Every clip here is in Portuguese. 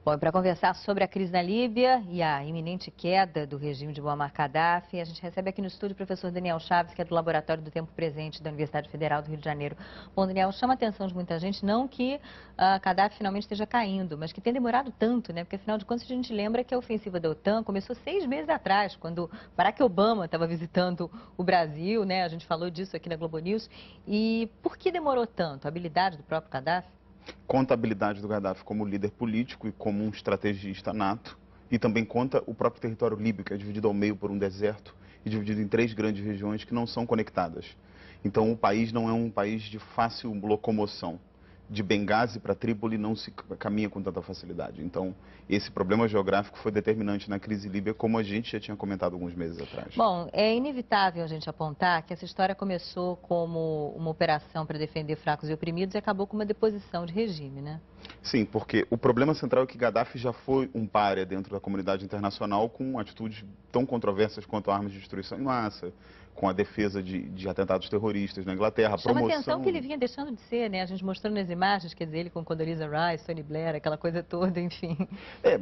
Bom, e para conversar sobre a crise na Líbia e a iminente queda do regime de Muammar Gaddafi, a gente recebe aqui no estúdio o professor Daniel Chaves, que é do Laboratório do Tempo Presente da Universidade Federal do Rio de Janeiro. Bom, Daniel, chama a atenção de muita gente, não que Gaddafi finalmente esteja caindo, mas que tem demorado tanto, né? Porque, afinal de contas, a gente lembra que a ofensiva da OTAN começou 6 meses atrás, quando Barack Obama estava visitando o Brasil, né? A gente falou disso aqui na Globo News. E por que demorou tanto? A habilidade do próprio Gaddafi? Conta a habilidade do Gaddafi como líder político e como um estrategista nato, e também conta o próprio território líbio, que é dividido ao meio por um deserto e dividido em 3 grandes regiões que não são conectadas. Então o país não é um país de fácil locomoção. De Benghazi para Trípoli não se caminha com tanta facilidade. Então, esse problema geográfico foi determinante na crise líbia, como a gente já tinha comentado alguns meses atrás. Bom, é inevitável a gente apontar que essa história começou como uma operação para defender fracos e oprimidos e acabou com uma deposição de regime, né? Sim, porque o problema central é que Gaddafi já foi um pária dentro da comunidade internacional com atitudes tão controversas quanto armas de destruição em massa, com a defesa de atentados terroristas na Inglaterra, a Chama promoção... atenção que ele vinha deixando de ser, né? A gente mostrando nas imagens, quer dizer, ele com Condoleezza Rice, Tony Blair, aquela coisa toda, enfim.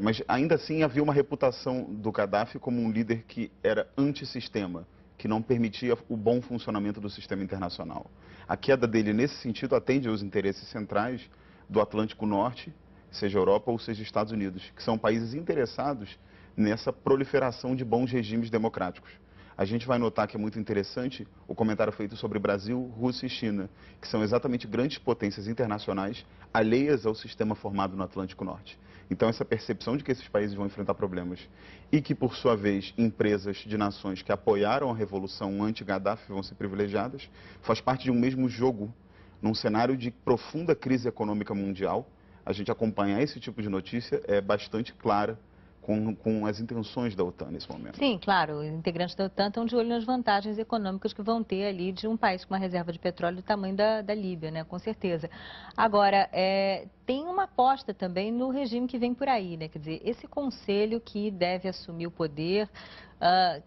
Mas ainda assim havia uma reputação do Gaddafi como um líder que era antissistema, que não permitia o bom funcionamento do sistema internacional. A queda dele, nesse sentido, atende aos interesses centrais do Atlântico Norte, seja Europa ou seja Estados Unidos, que são países interessados nessa proliferação de bons regimes democráticos. A gente vai notar que é muito interessante o comentário feito sobre Brasil, Rússia e China, que são exatamente grandes potências internacionais alheias ao sistema formado no Atlântico Norte. Então, essa percepção de que esses países vão enfrentar problemas e que, por sua vez, empresas de nações que apoiaram a revolução anti-Gaddafi vão ser privilegiadas, faz parte de um mesmo jogo. Num cenário de profunda crise econômica mundial, a gente acompanhar esse tipo de notícia é bastante clara com as intenções da OTAN nesse momento. Sim, claro, os integrantes da OTAN estão de olho nas vantagens econômicas que vão ter ali de um país com uma reserva de petróleo do tamanho da Líbia, né? Com certeza. Agora, tem uma aposta também no regime que vem por aí, né? Quer dizer, esse conselho que deve assumir o poder,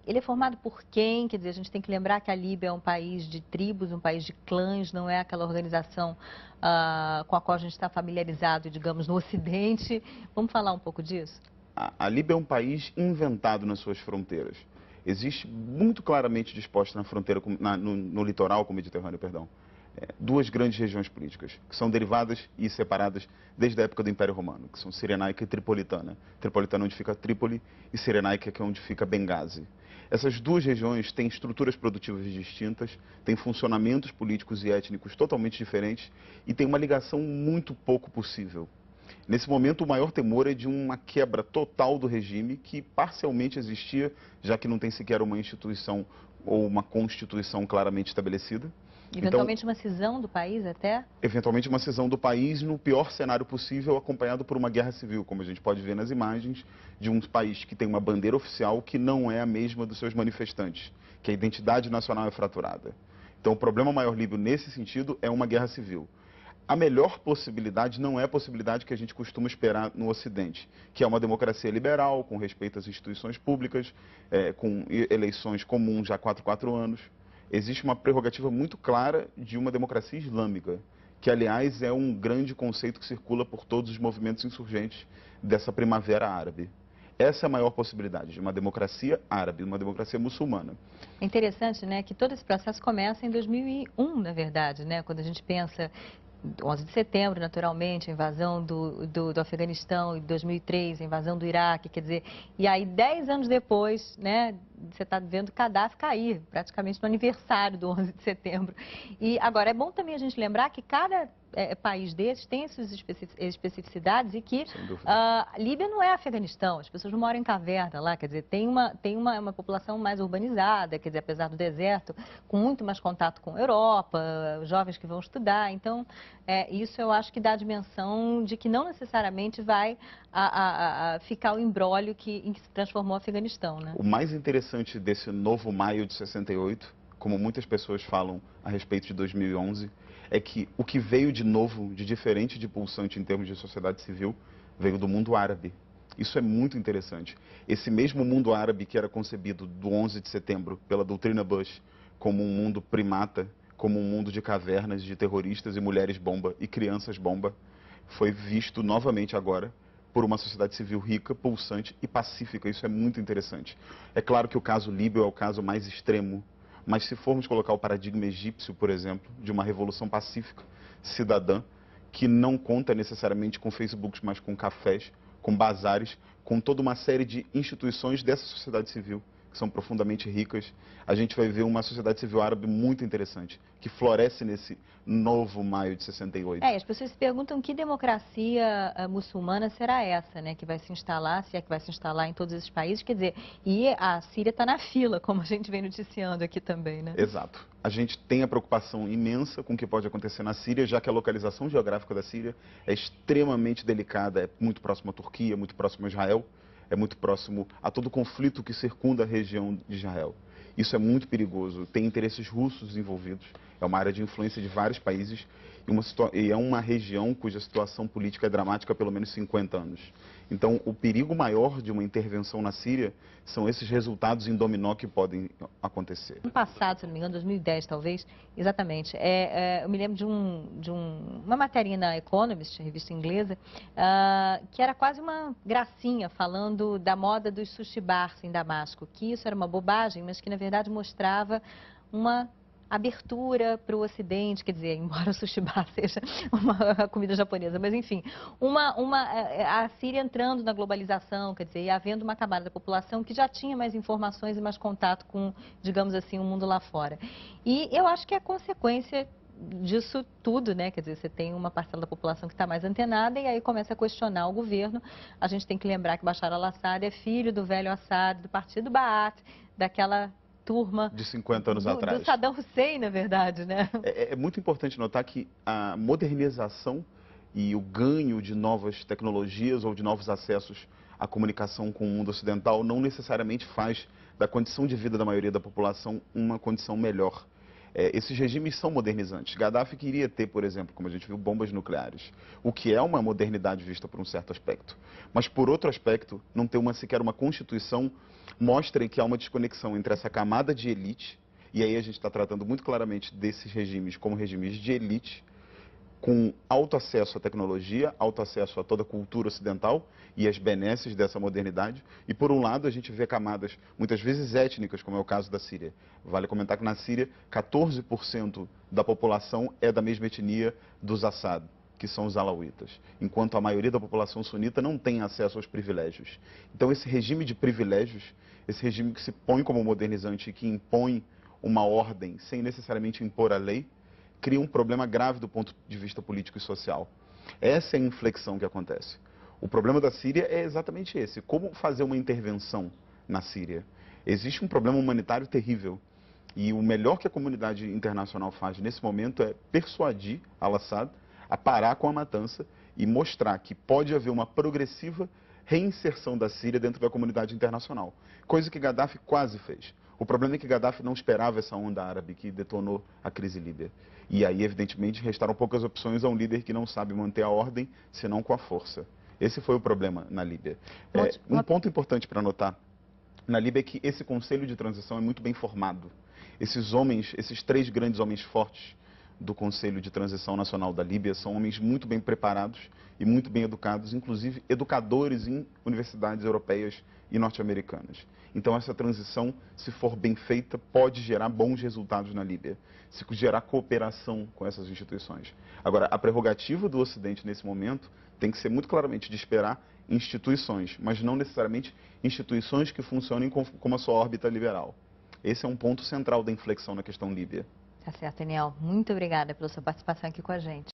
ele é formado por quem? Quer dizer, a gente tem que lembrar que a Líbia é um país de tribos, um país de clãs, não é aquela organização com a qual a gente está familiarizado, digamos, no Ocidente. Vamos falar um pouco disso? A Líbia é um país inventado nas suas fronteiras. Existe muito claramente disposta na fronteira, no litoral com o Mediterrâneo, perdão, 2 grandes regiões políticas, que são derivadas e separadas desde a época do Império Romano, que são Cirenaica e Tripolitana. Tripolitana é onde fica Trípoli e Cirenaica que é onde fica Benghazi. Essas 2 regiões têm estruturas produtivas distintas, têm funcionamentos políticos e étnicos totalmente diferentes e têm uma ligação muito pouco possível. Nesse momento, o maior temor é de uma quebra total do regime que parcialmente existia, já que não tem sequer uma instituição ou uma constituição claramente estabelecida. Eventualmente uma cisão do país até? Eventualmente uma cisão do país no pior cenário possível, acompanhado por uma guerra civil, como a gente pode ver nas imagens, de um país que tem uma bandeira oficial que não é a mesma dos seus manifestantes, que a identidade nacional é fraturada. Então, o problema maior líbio nesse sentido é uma guerra civil. A melhor possibilidade não é a possibilidade que a gente costuma esperar no Ocidente, que é uma democracia liberal, com respeito às instituições públicas, com eleições comuns já há 4 anos. Existe uma prerrogativa muito clara de uma democracia islâmica, que, aliás, é um grande conceito que circula por todos os movimentos insurgentes dessa primavera árabe. Essa é a maior possibilidade, de uma democracia árabe, uma democracia muçulmana. É interessante, né, que todo esse processo começa em 2001, na verdade, né, quando a gente pensa 11 de setembro, naturalmente, a invasão do Afeganistão, em 2003, a invasão do Iraque, quer dizer, e aí 10 anos depois, né, você está vendo Gaddafi cair, praticamente no aniversário do 11 de setembro. E agora, é bom também a gente lembrar que cada país desses tem suas especificidades e que a Líbia não é Afeganistão, as pessoas não moram em caverna lá, quer dizer, tem uma população mais urbanizada, quer dizer, apesar do deserto, com muito mais contato com a Europa, jovens que vão estudar, então isso eu acho que dá a dimensão de que não necessariamente vai ficar o imbróglio em que se transformou o Afeganistão, né? O mais interessante desse novo maio de 68, como muitas pessoas falam a respeito de 2011, é que o que veio de novo, de diferente, de pulsante em termos de sociedade civil, veio do mundo árabe. Isso é muito interessante. Esse mesmo mundo árabe que era concebido do 11 de setembro pela doutrina Bush como um mundo primata, como um mundo de cavernas, de terroristas e mulheres bomba e crianças bomba, foi visto novamente agora por uma sociedade civil rica, pulsante e pacífica. Isso é muito interessante. É claro que o caso líbio é o caso mais extremo, mas se formos colocar o paradigma egípcio, por exemplo, de uma revolução pacífica, cidadã, que não conta necessariamente com Facebooks, mas com cafés, com bazares, com toda uma série de instituições dessa sociedade civil, que são profundamente ricas, a gente vai ver uma sociedade civil árabe muito interessante, que floresce nesse novo maio de 68. As pessoas se perguntam que democracia muçulmana será essa, né, que vai se instalar, se é que vai se instalar em todos esses países, quer dizer, e a Síria está na fila, como a gente vem noticiando aqui também, né? Exato. A gente tem a preocupação imensa com o que pode acontecer na Síria, já que a localização geográfica da Síria é extremamente delicada, é muito próximo à Turquia, muito próximo a Israel, é muito próximo a todo o conflito que circunda a região de Israel. Isso é muito perigoso, tem interesses russos envolvidos, é uma área de influência de vários países e é uma região cuja situação política é dramática há pelo menos 50 anos. Então, o perigo maior de uma intervenção na Síria são esses resultados em dominó que podem acontecer. No passado, se não me engano, 2010 talvez, exatamente, eu me lembro de uma matéria na Economist, revista inglesa, que era quase uma gracinha falando da moda dos sushi bars em Damasco, que isso era uma bobagem, mas que na verdade mostrava uma abertura para o Ocidente, quer dizer, embora o sushi bar seja uma comida japonesa, mas enfim, a Síria entrando na globalização, quer dizer, e havendo uma camada da população que já tinha mais informações e mais contato com, digamos assim, o mundo lá fora. E eu acho que é consequência disso tudo, né? Quer dizer, você tem uma parcela da população que está mais antenada e aí começa a questionar o governo. A gente tem que lembrar que Bashar al-Assad é filho do velho Assad, do partido Ba'ath, daquela turma de 50 anos atrás. Do Saddam Hussein, na verdade, né? É muito importante notar que a modernização e o ganho de novas tecnologias ou de novos acessos à comunicação com o mundo ocidental não necessariamente faz da condição de vida da maioria da população uma condição melhor. Esses regimes são modernizantes. Gaddafi queria ter, por exemplo, como a gente viu, bombas nucleares, o que é uma modernidade vista por um certo aspecto. Mas, por outro aspecto, não ter sequer uma constituição mostra que há uma desconexão entre essa camada de elite, e aí a gente está tratando muito claramente desses regimes como regimes de elite, com alto acesso à tecnologia, alto acesso a toda a cultura ocidental e as benesses dessa modernidade. E, por um lado, a gente vê camadas, muitas vezes étnicas, como é o caso da Síria. Vale comentar que na Síria, 14% da população é da mesma etnia dos Assad, que são os alauítas, enquanto a maioria da população sunita não tem acesso aos privilégios. Então, esse regime de privilégios, esse regime que se põe como modernizante e que impõe uma ordem sem necessariamente impor a lei, cria um problema grave do ponto de vista político e social. Essa é a inflexão que acontece. O problema da Síria é exatamente esse. Como fazer uma intervenção na Síria? Existe um problema humanitário terrível. E o melhor que a comunidade internacional faz nesse momento é persuadir al-Assad a parar com a matança e mostrar que pode haver uma progressiva reinserção da Síria dentro da comunidade internacional. Coisa que Gaddafi quase fez. O problema é que Gaddafi não esperava essa onda árabe que detonou a crise líbia. E aí, evidentemente, restaram poucas opções a um líder que não sabe manter a ordem, senão com a força. Esse foi o problema na Líbia. Um ponto importante para notar na Líbia é que esse conselho de transição é muito bem formado. Esses homens, esses 3 grandes homens fortes do Conselho de Transição Nacional da Líbia são homens muito bem preparados e muito bem educados, inclusive educadores em universidades europeias e norte-americanas. Então, essa transição, se for bem feita, pode gerar bons resultados na Líbia, se gerar cooperação com essas instituições. Agora, a prerrogativa do Ocidente nesse momento tem que ser muito claramente de esperar instituições, mas não necessariamente instituições que funcionem como a sua órbita liberal. Esse é um ponto central da inflexão na questão líbia. Tá certo, Daniel. Muito obrigada pela sua participação aqui com a gente.